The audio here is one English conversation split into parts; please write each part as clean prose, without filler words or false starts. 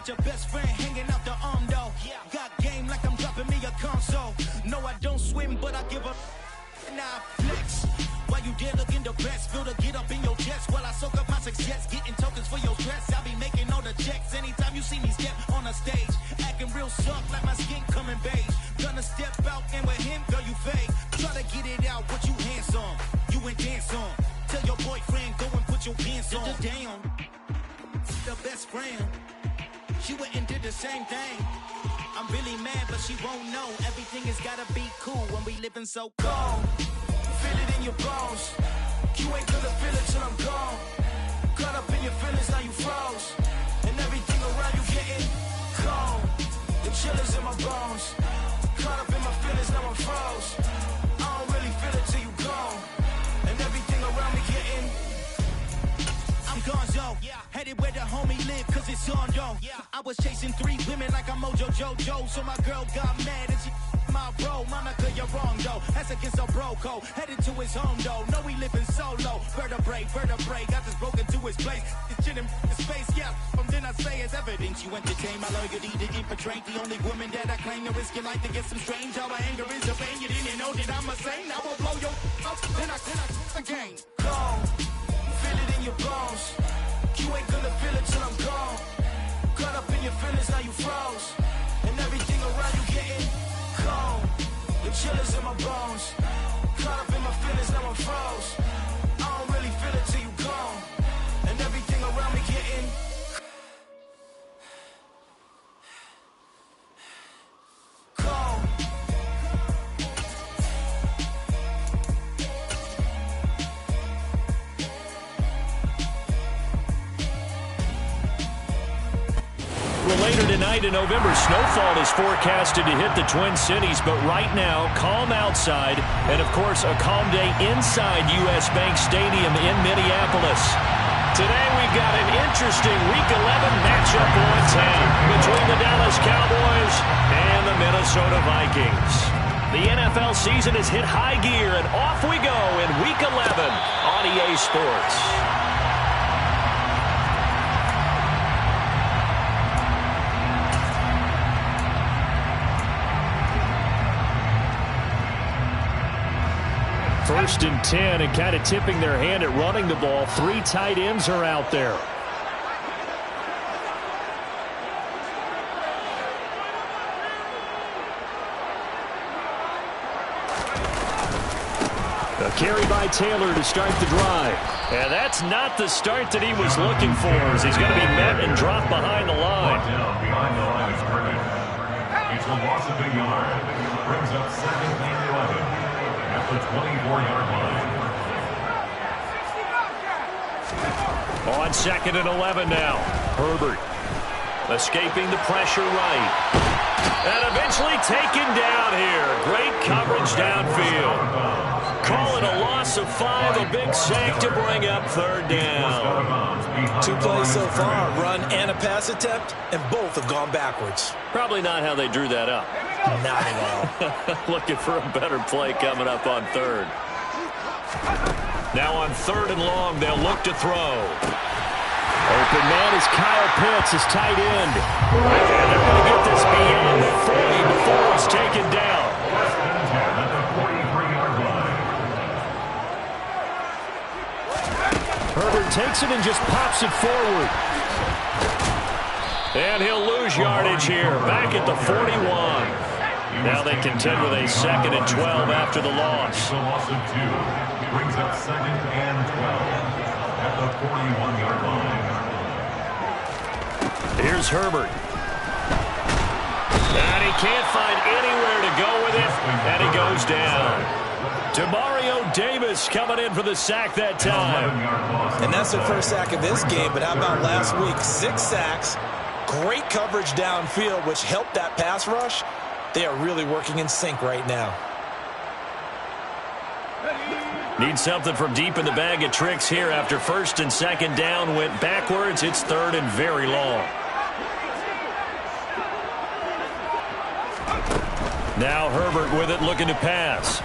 Got your best friend hanging out the arm though. Got game like I'm dropping me a console. No, I don't swim, but I give a nah flex. While you there looking the best, feel the get up in your chest while I soak up my success, getting tokens for your stress. I be making all the checks anytime you see me step on a stage, acting real soft like my skin coming beige. Gonna step out and with him, girl, you fake. Try to get it out, what you handsome, you ain't dance on. Tell your boyfriend go and put your pants on. Down, the best friend, she went and did the same thing. I'm really mad, but she won't know. Everything has gotta be cool when we living so cold. Feel it in your bones. You ain't gonna feel it till I'm gone. Caught up in your feelings, now you froze. And everything around you getting cold. The chill is in my bones. Caught up in my feelings, now I'm froze. I don't really feel it till you gone. And everything around me getting I'm gonzo, headed where the homie live, cause it's on though. I was chasing 3 women like I'm Mojo Jojo, so my girl got mad and she my bro. Monica, you're wrong though, that's against a bro code. Headed to his home though, know he living solo. Vertebrae, got this broken to his place. It's shit in his face, from then I say it's evidence. You entertain my loyalty to infiltrate the only woman that I claim to risk your life to get some strange. How my anger is a pain, you didn't know that I'm a saint. I will blow your up, then I again. Gone. Feel it in your bones. You ain't gonna feel it till I'm gone. Caught up in your feelings, now you froze. And everything around you getting cold. The chill is in my bones. Caught up in my feelings, now I'm froze. I don't really feel it till you gone. And everything around me getting cold. Well, later tonight, a November snowfall is forecasted to hit the Twin Cities, but right now, calm outside, and of course, a calm day inside U.S. Bank Stadium in Minneapolis. Today, we've got an interesting Week 11 matchup on tap between the Dallas Cowboys and the Minnesota Vikings. The NFL season has hit high gear, and off we go in Week 11 on EA Sports. First and 10, and kind of tipping their hand at running the ball. 3 tight ends are out there. A carry by Taylor to start the drive. And that's not the start that he was looking for, as he's going to be met and dropped behind the line. Behind the line is Curtis. It's a loss of a yard. Brings up 2nd and 11. At the 24-yard line. On 2nd and 11 now. Herbert escaping the pressure right. And eventually taken down here. Great coverage downfield. Call it a loss of 5, a big sack to bring up 3rd down. 2 plays so far, run and a pass attempt, and both have gone backwards. Probably not how they drew that up. Not at all. Looking for a better play coming up on 3rd. Now on 3rd and long, they'll look to throw. Open man is Kyle Pitts, his tight end. And they're going to get this beyond the 40 before it's taken down. Herbert takes it and just pops it forward. And he'll lose yardage here, back at the 41. Now they contend with a 2nd and 12 after the loss. A loss of 2. Brings up 2nd and 12 at the 41-yard line. Here's Herbert. And he can't find anywhere to go with it, and he goes down. Demario Davis coming in for the sack that time. And that's their first sack of this game, but how about last week? 6 sacks, great coverage downfield, which helped that pass rush. They are really working in sync right now. Need something from deep in the bag of tricks here after 1st and 2nd down went backwards. It's 3rd and very long. Now Herbert with it, looking to pass.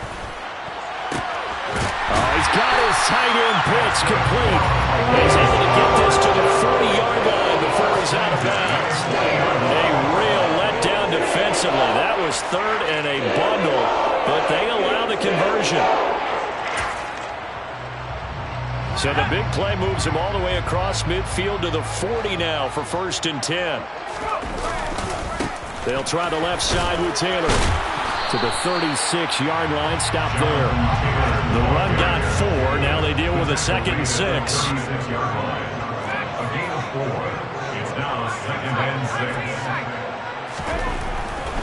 Oh, he's got his tight end pitch complete. He's able to get this to the 40-yard line before he's out of bounds. A real letdown defensively. That was third and a bundle, but they allow the conversion. So the big play moves him all the way across midfield to the 40 now for 1st and 10. They'll try the left side with Taylor. To the 36-yard line, stop there. The run got 4. Now they deal with a 2nd and 6. A gain of 4. It's now 2nd and 6.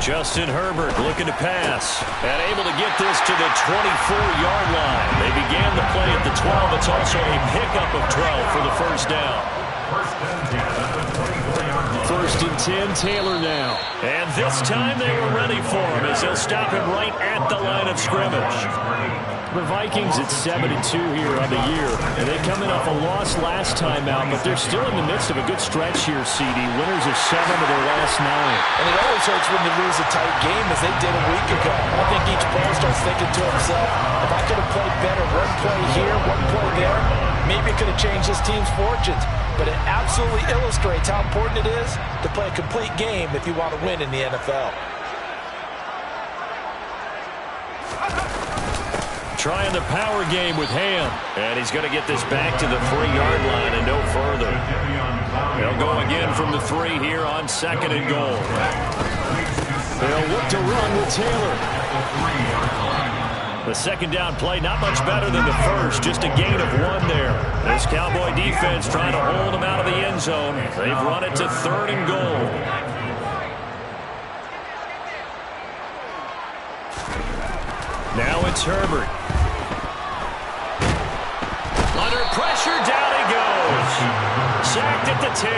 Justin Herbert looking to pass and able to get this to the 24-yard line. They began the play at the 12. It's also a pickup of 12 for the first down. 1st and 10, Taylor now. And this time they were ready for him as they'll stop him right at the line of scrimmage. The Vikings at 7-2 here on the year. And they come in off a loss last time out, but they're still in the midst of a good stretch here, CD. Winners of 7 of their last 9. And it always hurts when you lose a tight game as they did a week ago. I think each player starts thinking to himself, if I could have played better one play here, one play there, maybe it could have changed this team's fortunes. But it absolutely illustrates how important it is to play a complete game if you want to win in the NFL. Trying the power game with Ham. And he's going to get this back to the 3-yard line and no further. They'll go again from the 3 here on 2nd and goal. They'll look to run with Taylor. The 2nd down play, not much better than the first, just a gain of 1 there. This Cowboy defense trying to hold them out of the end zone. They've run it to 3rd and goal. Now it's Herbert. Under pressure, down he goes. Sacked at the 10.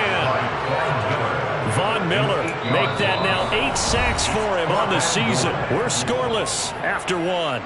Von Miller make that now 8 sacks for him on the season. We're scoreless after 1.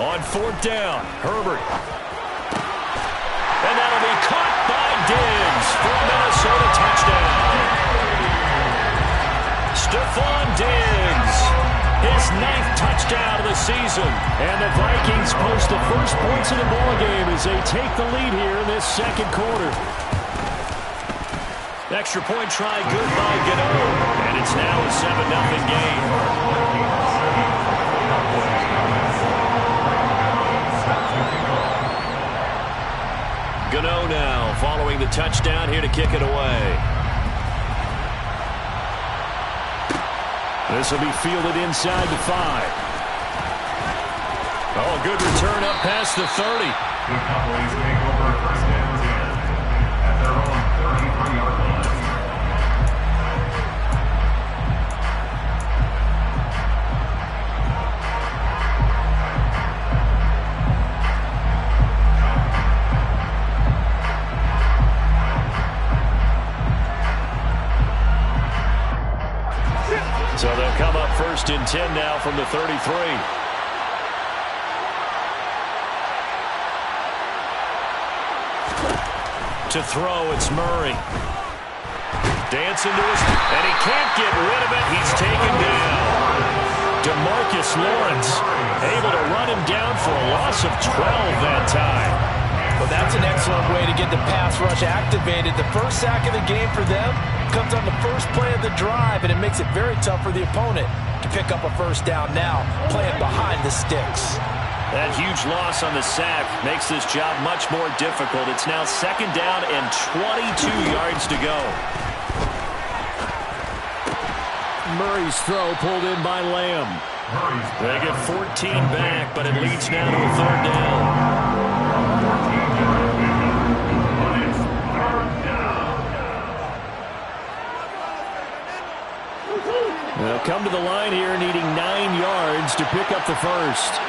On 4th down, Herbert. And that'll be caught by Diggs for a Minnesota touchdown. Stephon Diggs, his 9th touchdown of the season. And the Vikings post the first points of the ballgame as they take the lead here in this 2nd quarter. Extra point try good by Gano. And it's now a 7-0 game. Gano now following the touchdown here to kick it away. This will be fielded inside the 5. Oh, good return up past the 30. The Cowboys take over 1st and 10 at their own 33-yard line. So they'll come up 1st and 10 now from the 33. To throw, it's Murray. Dancing to his, and he can't get rid of it. He's taken down. DeMarcus Lawrence able to run him down for a loss of 12 that time. Well, that's an excellent way to get the pass rush activated. The first sack of the game for them comes on the first play of the drive, and it makes it very tough for the opponent to pick up a first down now, playing behind the sticks. That huge loss on the sack makes this job much more difficult. It's now 2nd down and 22 yards to go. Murray's throw pulled in by Lamb. They get 14 back, but it leads now to a 3rd down. They'll come to the line here needing 9 yards to pick up the first.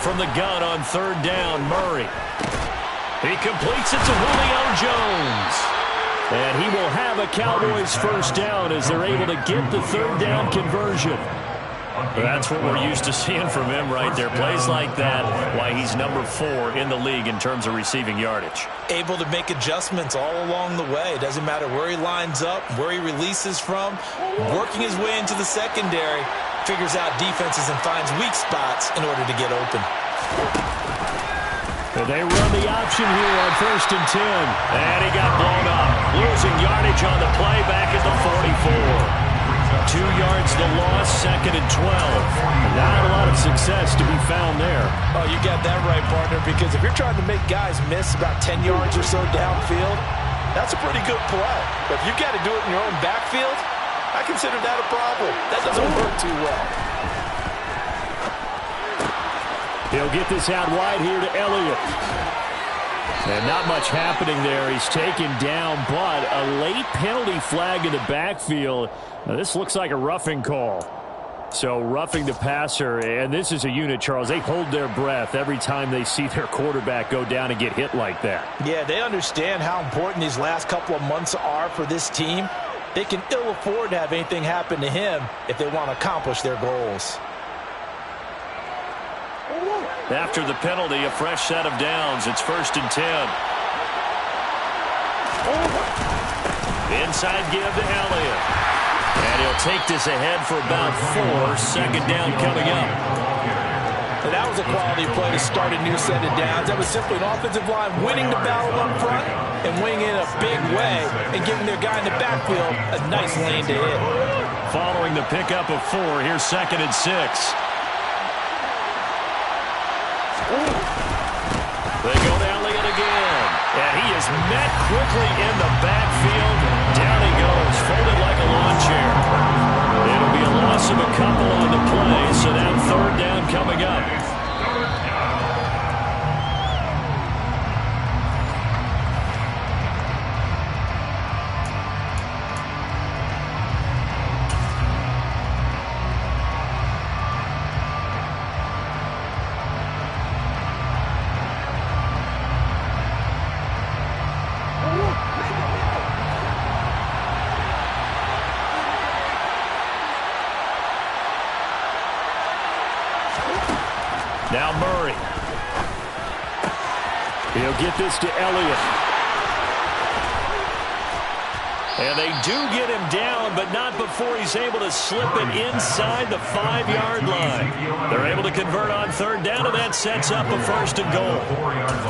from the gun on third down. Murray. He completes it to Julio Jones. And he will have a Cowboys first down as they're able to get the third down conversion. That's what we're used to seeing from him right there. Plays like that, why he's number 4 in the league in terms of receiving yardage. Able to make adjustments all along the way. Doesn't matter where he lines up, where he releases from. Working his way into the secondary, figures out defenses and finds weak spots in order to get open. And they run the option here on 1st and 10. And he got blown up. Losing yardage on the play back at the 44. 2 yards the loss, 2nd and 12. Not a lot of success to be found there. Oh, you got that right, partner, because if you're trying to make guys miss about 10 yards or so downfield, that's a pretty good play. But if you've got to do it in your own backfield, I consider that a problem. That doesn't work too well. He'll get this out wide here to Elliott. And not much happening there. He's taken down, but a late penalty flag in the backfield. Now, this looks like a roughing call. So roughing the passer, and this is a unit, Charles. They hold their breath every time they see their quarterback go down and get hit like that. Yeah, they understand how important these last couple of months are for this team. They can ill afford to have anything happen to him if they want to accomplish their goals. After the penalty, a fresh set of downs. It's 1st and 10. Inside give to Elliott. And he'll take this ahead for about 4. 2nd down coming up. And that was a quality play to start a new set of downs. That was simply an offensive line winning the battle up front and winning in a big way and giving their guy in the backfield a nice lane to hit. Following the pickup of 4, here's 2nd and 6. They go to Elliott again. And he is met quickly in the backfield. Down he goes, folded like a lawn chair. It'll be a loss of a couple on the play, so now 3rd down coming up. Now Murray. He'll get this to Elliott. And they do get him down, but not before he's able to slip it inside the 5-yard line. They're able to convert on 3rd down, and that sets up a 1st and goal.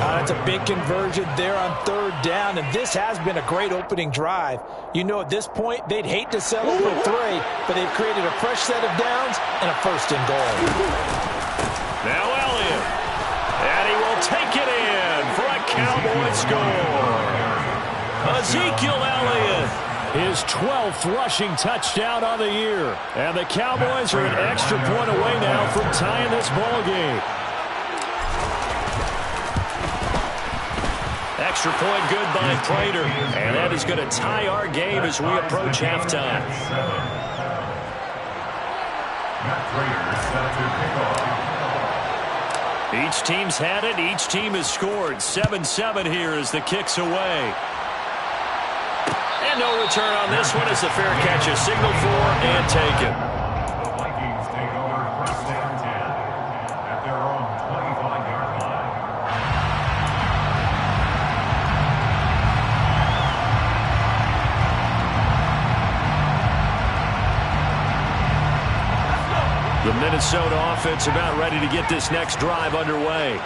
That's a big conversion there on 3rd down, and this has been a great opening drive. You know, at this point, they'd hate to settle for 3, but they've created a fresh set of downs and a 1st and goal. Now Elliott, and he will take it in for a Cowboy score. Ezekiel Elliott, his 12th rushing touchdown on the year. And the Cowboys are an extra point away now from tying this ball game. Extra point good by Prater. And that is going to tie our game as we approach halftime. Each team's had it. Each team has scored. 7-7 here as the kick's away. And no return on this one as the fair catch is signaled for and taken. The Vikings take over 1st and 10 at their own 25-yard line. The Minnesota offense about ready to get this next drive underway.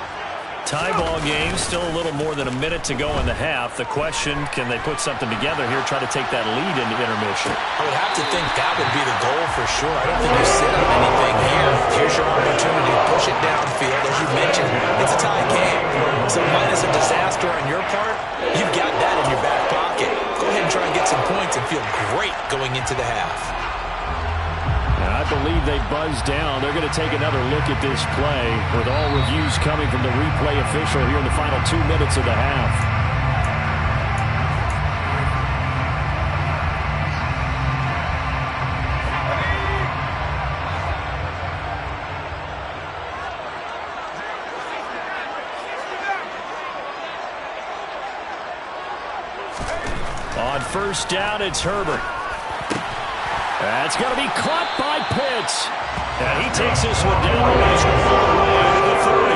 Tie ball game, still a little more than a minute to go in the half. The question, can they put something together here, try to take that lead into intermission? I would have to think that would be the goal for sure. I don't think you sit on anything here. Here's your opportunity to push it downfield. As you mentioned, it's a tie game. So minus a disaster on your part, you've got that in your back pocket. Go ahead and try and get some points and feel great going into the half. I believe they buzzed down. They're going to take another look at this play with all reviews coming from the replay official here in the final 2 minutes of the half. On first down, it's Herbert. That's going to be caught by Pitts. And he takes this one down almost all the way to the 30.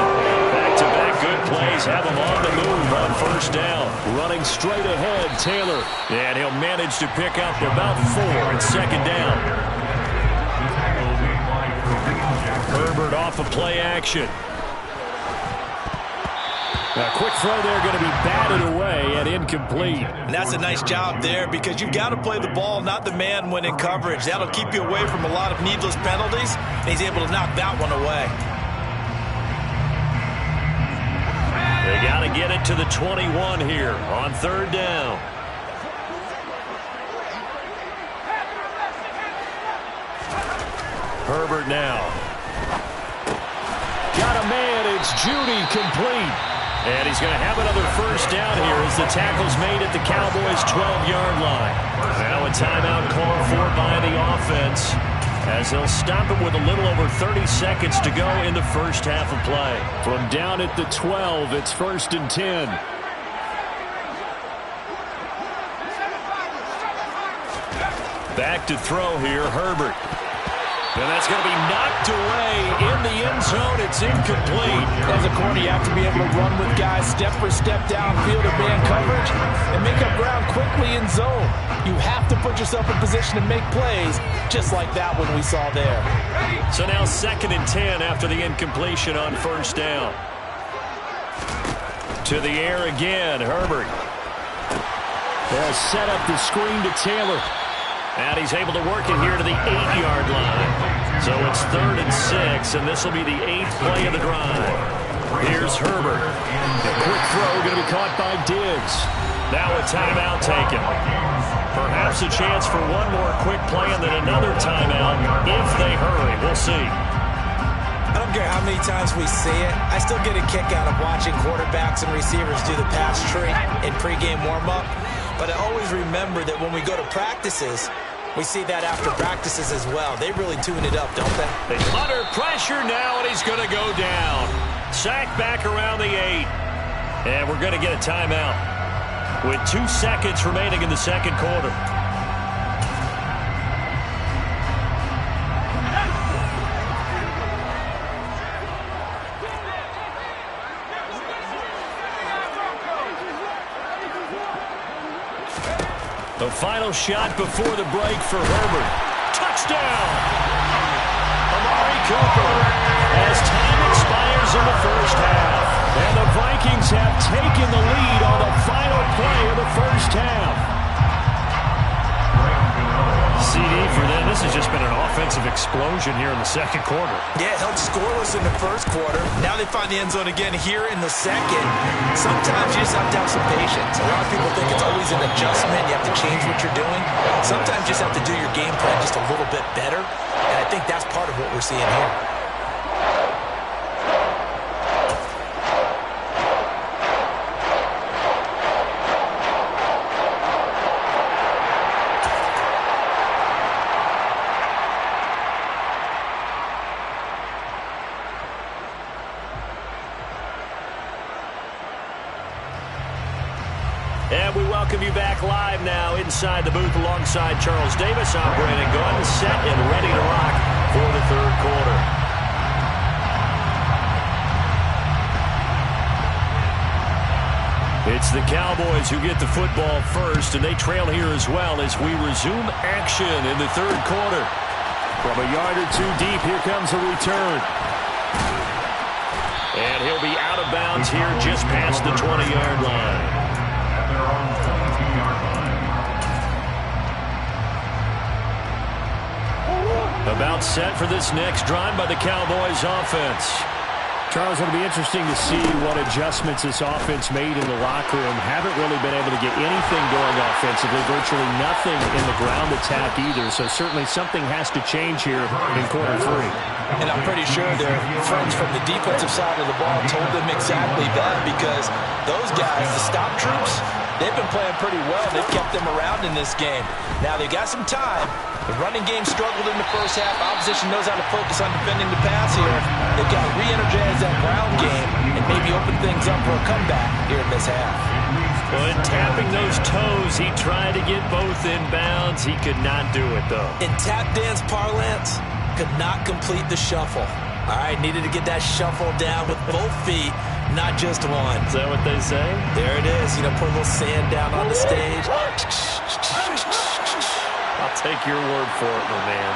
Back-to-back good plays have him on the move on first down. Running straight ahead, Taylor. And he'll manage to pick up about 4 in second down. Herbert off of play action. A quick throw there going to be batted away and incomplete. And that's a nice job there because you've got to play the ball, not the man when in coverage. That'll keep you away from a lot of needless penalties, and he's able to knock that one away. They got to get it to the 21 here on third down. Herbert now. Got a man. It's Judy complete. And he's going to have another first down here as the tackle's made at the Cowboys' 12-yard line. Now a timeout called for by the offense as they'll stop it with a little over 30 seconds to go in the first half of play. From down at the 12, it's 1st and 10. Back to throw here, Herbert. And that's going to be knocked away in the end zone. It's incomplete. As a corner, you have to be able to run with guys step for step downfield or man coverage and make up ground quickly in zone. You have to put yourself in position to make plays just like that one we saw there. So now 2nd and 10 after the incompletion on first down. To the air again, Herbert. They'll set up the screen to Taylor. And he's able to work it here to the 8-yard line. So it's 3rd and 6, and this will be the 8th play of the drive. Here's Herbert. A quick throw going to be caught by Diggs. Now a timeout taken. Perhaps a chance for one more quick play and then another timeout if they hurry. We'll see. I don't care how many times we see it. I still get a kick out of watching quarterbacks and receivers do the pass tree in pregame warm-up. But I always remember that when we go to practices, we see that after practices as well. They really tune it up, don't they? They under pressure now, and he's going to go down. Sacked back around the 8. And we're going to get a timeout with 2 seconds remaining in the second quarter. The final shot before the break for Herbert. Touchdown! Amari Cooper as time expires in the first half. And the Vikings have taken the lead on the final play of the first half. CD for them. This has just been an offensive explosion here in the second quarter. Yeah, it held scoreless in the first quarter. Now they find the end zone again here in the second. Sometimes you just have to have some patience. A lot of people think it's always an adjustment. You have to change what you're doing. Sometimes you just have to do your game plan just a little bit better. And I think that's part of what we're seeing here. And we welcome you back live now inside the booth alongside Charles Davis. I'm Brandon Gunn, set and ready to rock for the third quarter. It's the Cowboys who get the football first, and they trail here as well as we resume action in the third quarter. From a yard or two deep, here comes a return. And he'll be out of bounds here just past the 20-yard line. About set for this next drive by the Cowboys offense. Charles, it'll be interesting to see what adjustments this offense made in the locker room. Haven't really been able to get anything going offensively, virtually nothing in the ground attack either. So certainly something has to change here in quarter 3. And I'm pretty sure their friends from the defensive side of the ball told them exactly that, because those guys, the stop troops, they've been playing pretty well. They've kept them around in this game. Now they've got some time. The running game struggled in the first half. Opposition knows how to focus on defending the pass here. They've got to re-energize that ground game and maybe open things up for a comeback here in this half. But tapping those toes, he tried to get both inbounds. He could not do it, though. In tap dance parlance, could not complete the shuffle. All right, needed to get that shuffle down with both feet, not just one. Is that what they say? There it is. You know, put a little sand down on the stage. I'll take your word for it, my man.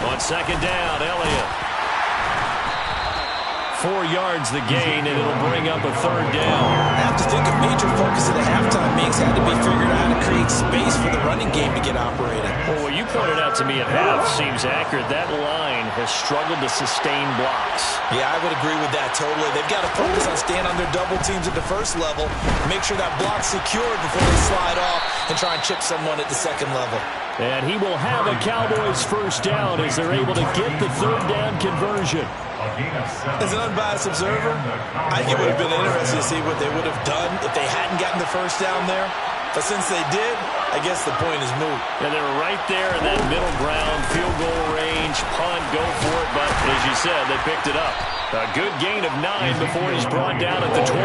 On second down, Elliott. 4 yards the gain, and it'll bring up a third down. I have to think a major focus of the halftime meetings had to be figuring out how to create space for the running game to get operating. Well, what you pointed out to me at half seems accurate. That line has struggled to sustain blocks. Yeah, I would agree with that totally. They've got to focus on staying on their double teams at the first level, make sure that block's secured before they slide off and try and chip someone at the second level. And he will have a Cowboys first down as they're able to get the third down conversion. As an unbiased observer, I think it would have been interesting to see what they would have done if they hadn't gotten the first down there. But since they did, I guess the point is moot. And they were right there in that middle ground, field goal range, punt, go for it. But as you said, they picked it up. A good gain of 9 before he's brought down at the 28.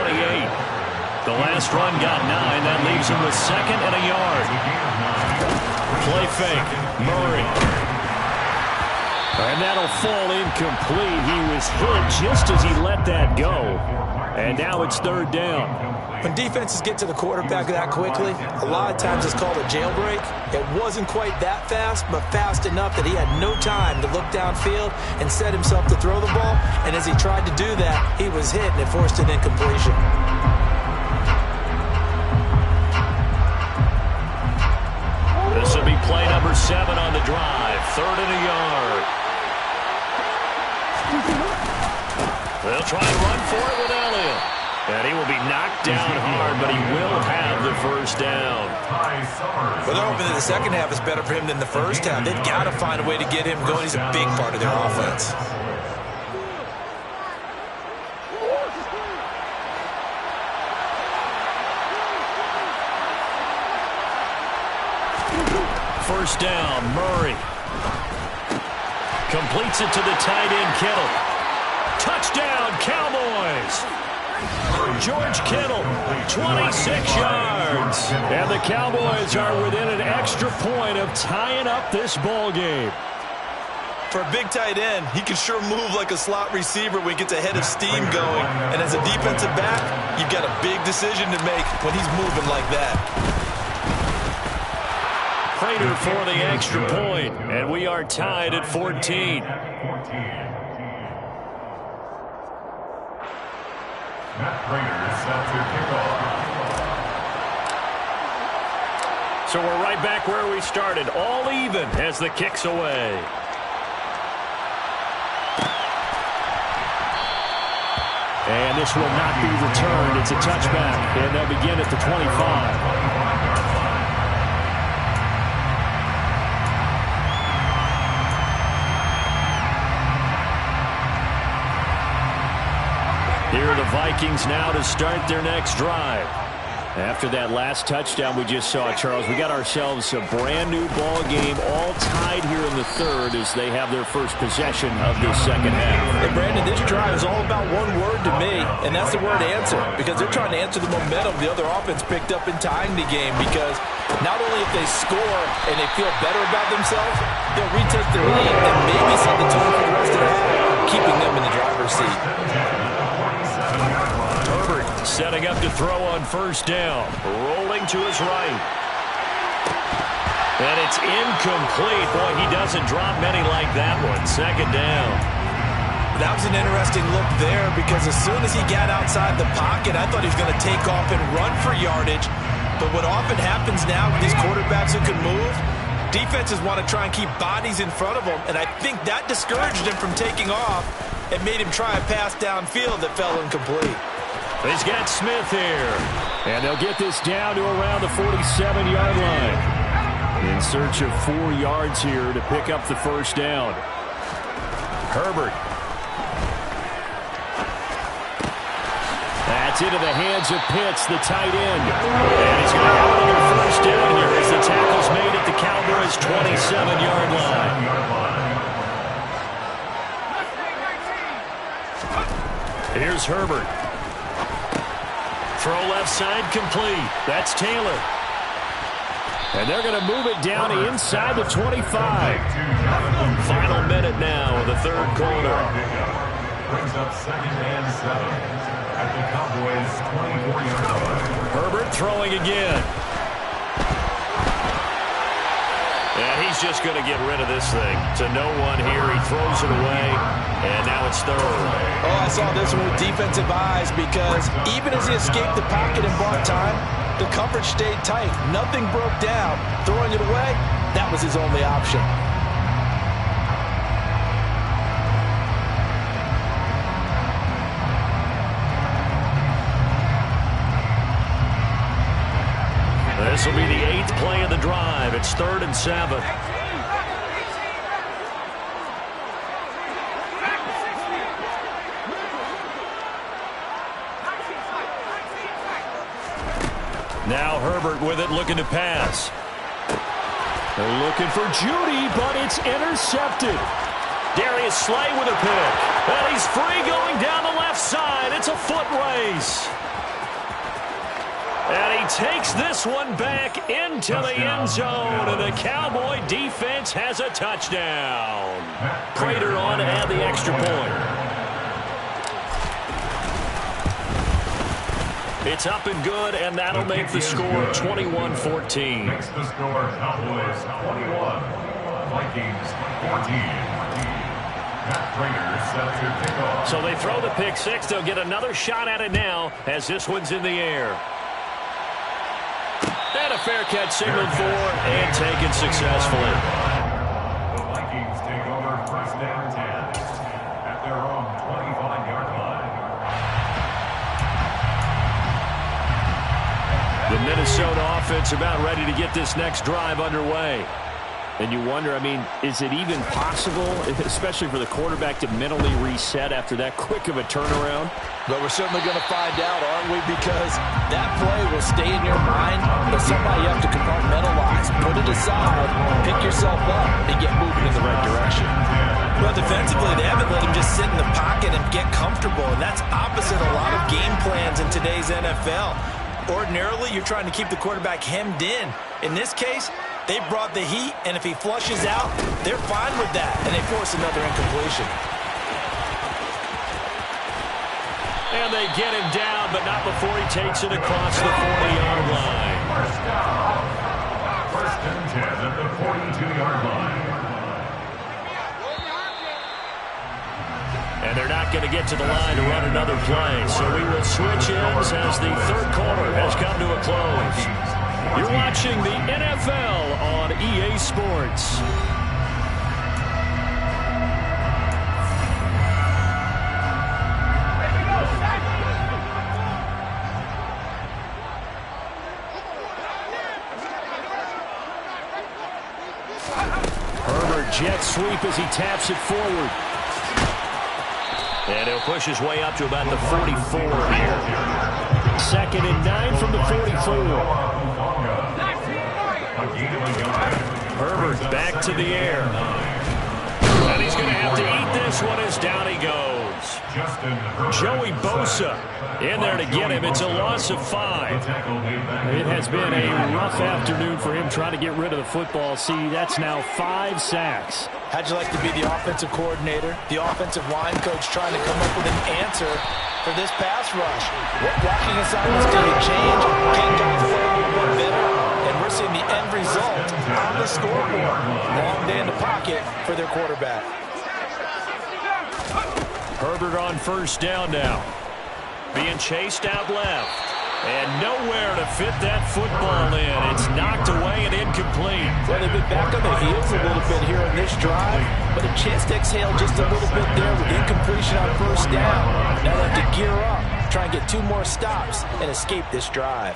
The last run got 9. That leaves him with 2nd and a yard. Play fake. Murray. And that'll fall incomplete. He was hit just as he let that go. And now it's third down. When defenses get to the quarterback that quickly, a lot of times it's called a jailbreak. It wasn't quite that fast, but fast enough that he had no time to look downfield and set himself to throw the ball. And as he tried to do that, he was hit and it forced an incompletion. This will be play number 7 on the drive. 3rd and a yard. They'll try and run for it with Elliott. And he will be knocked down hard, but he will have the first down. Well, they're hoping that the second half is better for him than the first half. They've got to find a way to get him going. He's a big part of their offense. First down, Murray. Completes it to the tight end, Kittle. Touchdown, Cowboys! George Kittle, 26 yards. And the Cowboys are within an extra point of tying up this ball game. For a big tight end, he can sure move like a slot receiver when he gets a head of steam going. And as a defensive back, you've got a big decision to make when he's moving like that. Prater for the extra point, and we are tied at 14. So we're right back where we started, all even as the kick's away. And this will not be returned. It's a touchback, and they'll begin at the 25. Here are the Vikings now to start their next drive. After that last touchdown we just saw, Charles, we got ourselves a brand new ball game, all tied here in the third as they have their first possession of this second half. And Brandon, this drive is all about one word to me, and that's the word answer, because they're trying to answer the momentum the other offense picked up in tying the game, because not only if they score and they feel better about themselves, they'll retake the lead and maybe set the tone for the rest of the half, keeping them in the driver's seat. Setting up to throw on first down. Rolling to his right. And it's incomplete. Boy, he doesn't drop many like that one. Second down. That was an interesting look there because as soon as he got outside the pocket, I thought he was going to take off and run for yardage. But what often happens now with these quarterbacks who can move, defenses want to try and keep bodies in front of them. And I think that discouraged him from taking off and made him try a pass downfield that fell incomplete. He's got Smith here. And they'll get this down to around the 47-yard line. In search of 4 yards here to pick up the first down. Herbert. That's into the hands of Pitts, the tight end. And he's going to have another first down here as the tackle's made at the Cowboys' 27-yard line. Here's Herbert. Throw left side complete. That's Taylor. And they're going to move it down inside the 25. Final minute now of the third quarter. Brings up 2nd and 7 at the Cowboys' 24-yard line. Herbert throwing again. And he's just going to get rid of this thing. To no one here. He throws it away. And now it's third. Oh, I saw this one with defensive eyes because even as he escaped the pocket and bought time, the coverage stayed tight. Nothing broke down. Throwing it away, that was his only option. This will be the 8th play of the drive. It's 3rd and 7. Now Herbert with it, looking to pass. They're looking for Judy, but it's intercepted. Darius Slay with a pick. And he's free going down the left side. It's a foot race. And he takes this one back into the end zone. And the Cowboy defense has a touchdown. Prater on to add the extra point. It's up and good, and that'll make the score 21-14. Makes the score Cowboys 21, Vikings 14. Matt Prater set to kick off. So they throw the pick six. They'll get another shot at it now as this one's in the air. And a fair catch signaled for and taken successfully. The Vikings take over 1st and 10 at their own 25-yard line. The Minnesota offense about ready to get this next drive underway. And you wonder, I mean, is it even possible, especially for the quarterback, to mentally reset after that quick of a turnaround? But we're certainly going to find out, aren't we? Because that play will stay in your mind, but somehow you have to compartmentalize. Put it aside, pick yourself up, and get moving in the right direction. Well, defensively, they haven't let him just sit in the pocket and get comfortable, and that's opposite a lot of game plans in today's NFL. Ordinarily, you're trying to keep the quarterback hemmed in. In this case, they brought the heat, and if he flushes out, they're fine with that, and they force another incompletion. And they get him down, but not before he takes it across the 40-yard line. First down. 1st and 10 at the 42-yard line. And they're not going to get to the line to run another play. So we will switch ends as the third quarter has come to a close. You're watching the NFL on EA Sports. Herbert jet sweep as he taps it forward. And he'll push his way up to about the 44 here. 2nd and 9 from the 44. Herbert back to the air. And he's going to have to eat this one as down he goes. Joey Bosa in there to get him. It's a loss of 5. It has been a rough afternoon for him trying to get rid of the football. See, that's now 5 sacks. How'd you like to be the offensive coordinator, the offensive line coach trying to come up with an answer for this pass rush? What blocking assignments do you change? Can guys play a little bit better? And we're seeing the end result on the scoreboard. Long day in the pocket for their quarterback. Herbert on 1st down now. Being chased out left. And nowhere to fit that football in. It's knocked away and incomplete. Well, they've been back on their heels a little bit here in this drive, but a chance to exhale just a little bit there with incompletion on 1st down. Now they have to gear up, try and get 2 more stops, and escape this drive.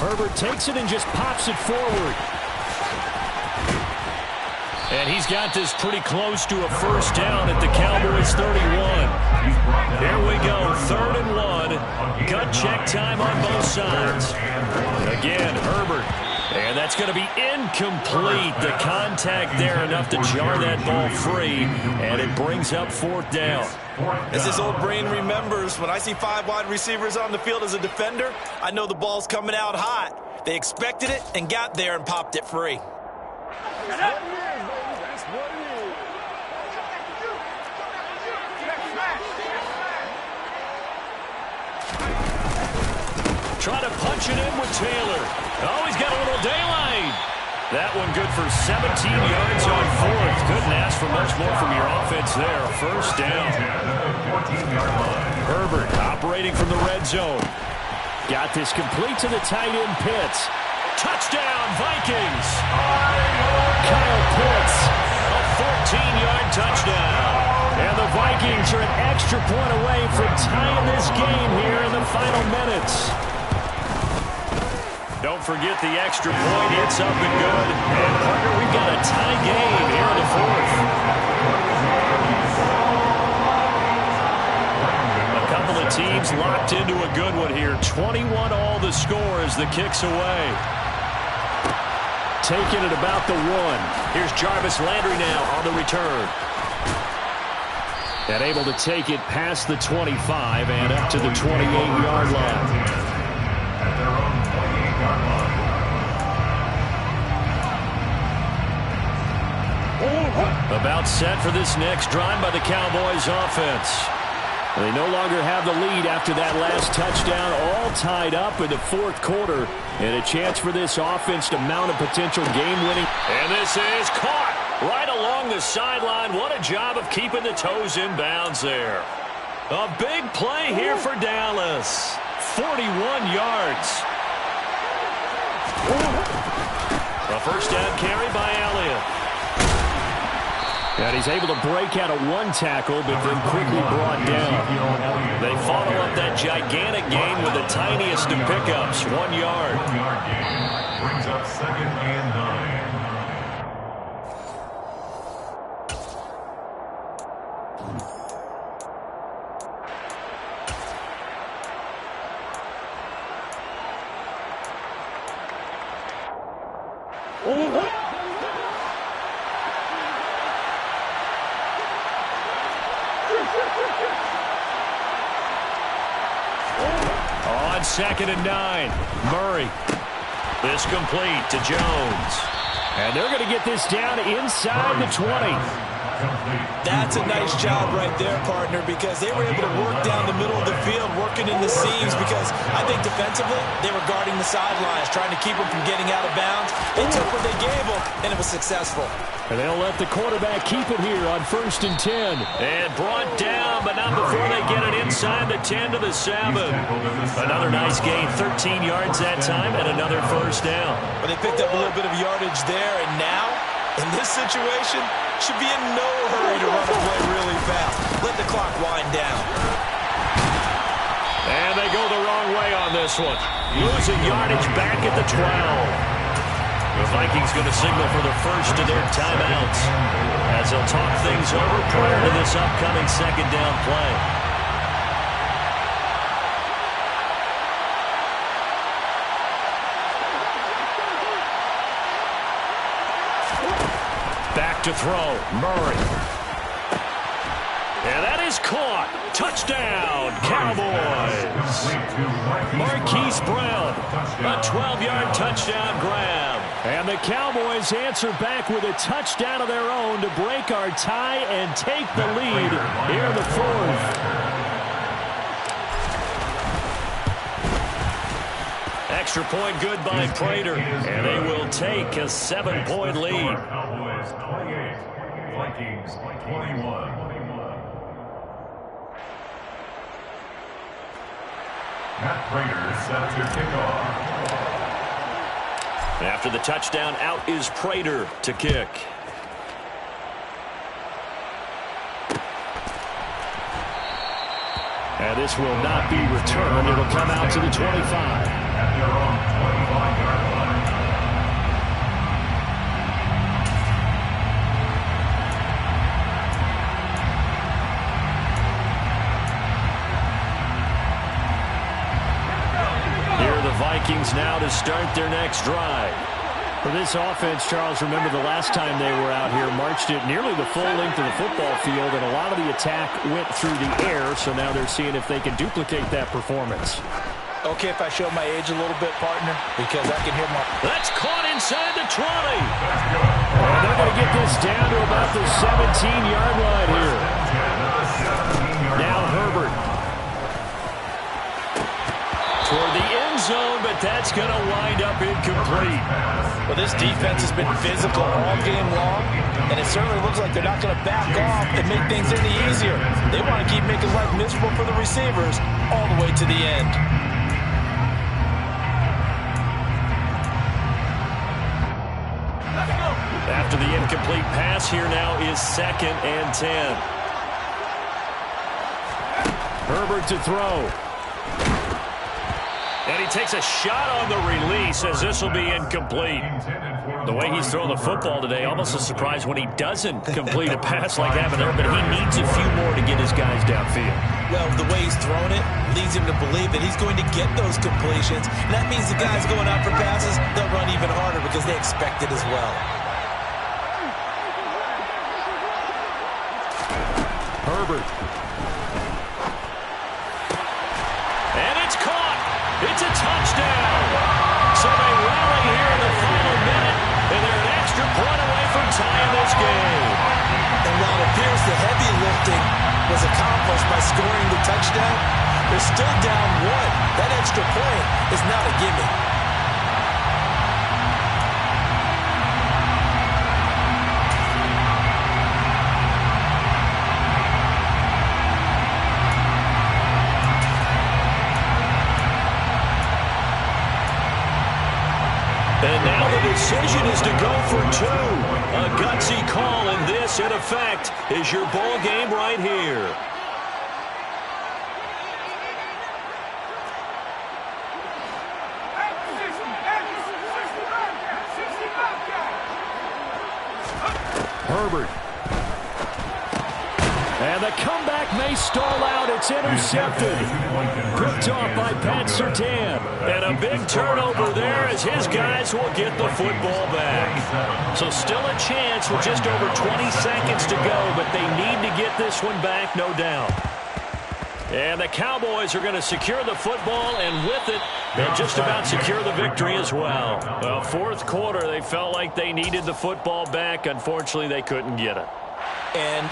Herbert takes it and just pops it forward. And he's got this pretty close to a 1st down at the Cowboys 31. Here we go, 3rd and 1. Gut check time on both sides. Again, Herbert. And that's going to be incomplete. The contact there enough to jar that ball free, and it brings up 4th down. As his old brain remembers, when I see 5 wide receivers on the field as a defender, I know the ball's coming out hot. They expected it and got there and popped it free. Try to punch it in with Taylor. Oh, he's got a little daylight. That one good for 17 yards on 4th. Couldn't ask for much more from your offense there. 1st down. Herbert operating from the red zone. Got this complete to the tight end Pitts. Touchdown, Vikings. Kyle Pitts, a 14-yard touchdown. And the Vikings are an extra point away from tying this game here in the final minutes. Don't forget the extra point. It's up and good. And, partner, we've got a tie game here in the 4th. A couple of teams locked into a good one here. 21 all the score as the kick's away. Taking it about the 1. Here's Jarvis Landry now on the return. And able to take it past the 25 and up to the 28-yard line. At their own 28-yard line. About set for this next drive by the Cowboys offense. They no longer have the lead after that last touchdown, all tied up in the 4th quarter, and a chance for this offense to mount a potential game-winning. And this is caught right along the sideline. What a job of keeping the toes in bounds there. A big play here for Dallas. 41 yards. A 1st down carry by Elliott. And he's able to break out of 1 tackle, but then quickly brought down. They follow up that gigantic gain with the tiniest of pickups, 1 yard. 1 yard gain brings up 2nd and 9. On 2nd and 9, Murray. This complete to Jones. And they're going to get this down inside the 20. That's a nice job right there, partner, because they were able to work down the middle of the field, working in the seams, because I think defensively they were guarding the sidelines, trying to keep them from getting out of bounds. They took what they gave them, and it was successful. And they'll let the quarterback keep it here on 1st and 10. And brought down, but not before they get it inside the 10 to the 7. Another nice gain, 13 yards that time, and another 1st down. But they picked up a little bit of yardage there, and now, in this situation, should be in no hurry to run a play really fast. Let the clock wind down. And they go the wrong way on this one. Losing yardage back at the 12. The Vikings going to signal for the first of their timeouts as they'll talk things over prior to this upcoming 2nd down play. Back to throw, Murray. And that is caught. Touchdown, Cowboys. Marquise Brown, a 12-yard touchdown grab. And the Cowboys answer back with a touchdown of their own to break our tie and take the lead here in the 4th. Extra point good by Prater, and they will take a 7-point lead. Cowboys 28, Vikings 21. Matt Prater set to kick off. After the touchdown, out is Prater to kick. And this will not be returned. It'll come out to the 25. At their own 25-yard line. Vikings now to start their next drive. For this offense, Charles, remember the last time they were out here, marched it nearly the full length of the football field, and a lot of the attack went through the air, so now they're seeing if they can duplicate that performance. Okay, if I show my age a little bit, partner, because I can hear my... That's caught inside the 20. And they're going to get this down to about the 17-yard line here. Now Herbert. Toward the end zone, but that's going to wind up incomplete. Well, this defense has been physical all game long, and it certainly looks like they're not going to back off and make things any easier. They want to keep making life miserable for the receivers all the way to the end. After the incomplete pass, here now is 2nd and 10. Herbert to throw. And he takes a shot on the release as this will be incomplete. The way he's thrown the football today, almost a surprise when he doesn't complete a pass like that, but he needs a few more to get his guys downfield. Well, the way he's thrown it leads him to believe that he's going to get those completions. And that means the guys going out for passes, they'll run even harder because they expect it as well. Herbert. And it's caught. It's a touchdown. So they rally here in the final minute, and they're an extra point away from tying this game. And while it appears the heavy lifting was accomplished by scoring the touchdown, they're still down 1. That extra point is not a gimme. And now the decision is to go for 2. A gutsy call, and this, in effect, is your ball game right here. Herbert. And the comeback may stall out. It's intercepted. Picked off by Pat Surtain. And a big turnover there as his guys will get the football back. So still a chance with just over 20 seconds to go, but they need to get this one back, no doubt. And the Cowboys are going to secure the football, and with it, they'll just about secure the victory as well. Well, fourth quarter, they felt like they needed the football back. Unfortunately, they couldn't get it. And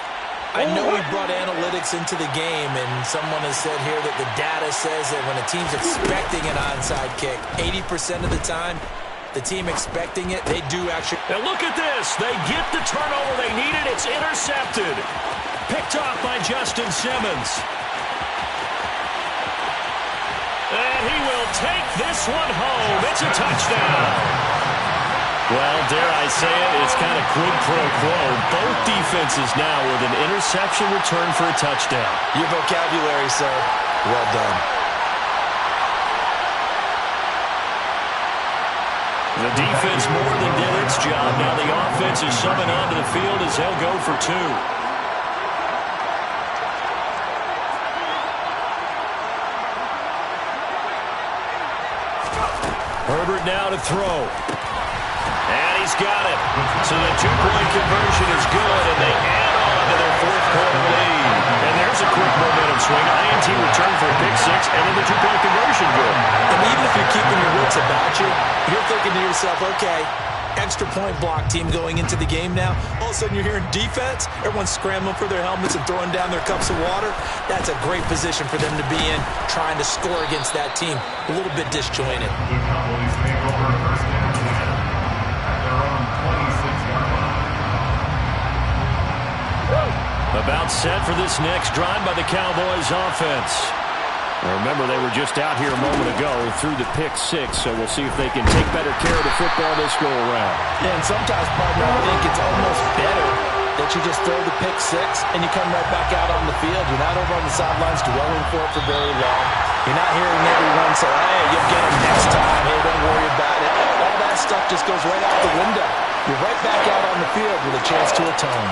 I know we brought analytics into the game, and someone has said here that the data says that when a team's expecting an onside kick, 80% of the time, the team expecting it, they do actually. And look at this. They get the turnover they needed. It's intercepted. Picked off by Justin Simmons. And he will take this one home. It's a touchdown. Well, dare I say it, it's kind of quid pro quo. Both defenses now with an interception return for a touchdown. Your vocabulary, sir. Well done. The defense more than did its job. Now the offense is summoned onto the field as they'll go for 2. Herbert now to throw. And he's got it. So the 2-point conversion is good, and they add on to their fourth quarter lead. And there's a quick momentum swing. INT return for a pick 6, and then the 2-point conversion good. And even if you're keeping your wits about you, you're thinking to yourself, okay, extra point block team going into the game now. All of a sudden you're hearing defense. Everyone's scrambling for their helmets and throwing down their cups of water. That's a great position for them to be in, trying to score against that team. A little bit disjointed. About set for this next drive by the Cowboys offense. Remember, they were just out here a moment ago through the pick 6, so we'll see if they can take better care of the football this go around. Yeah, and sometimes, partner, I think it's almost better that you just throw the pick 6 and you come right back out on the field. You're not over on the sidelines dwelling for it for very long. You're not hearing everyone say, hey, you'll get them next time. Hey, don't worry about it. All that stuff just goes right out the window. You're right back out on the field with a chance to atone.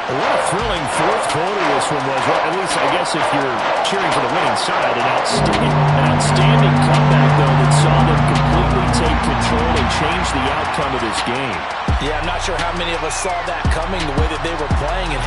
What a thrilling fourth quarter this one was. Well, at least, I guess, if you're cheering for the winning side, an outstanding comeback, though, that saw them completely take control and change the outcome of this game. Yeah, I'm not sure how many of us saw that coming, the way that they were playing. And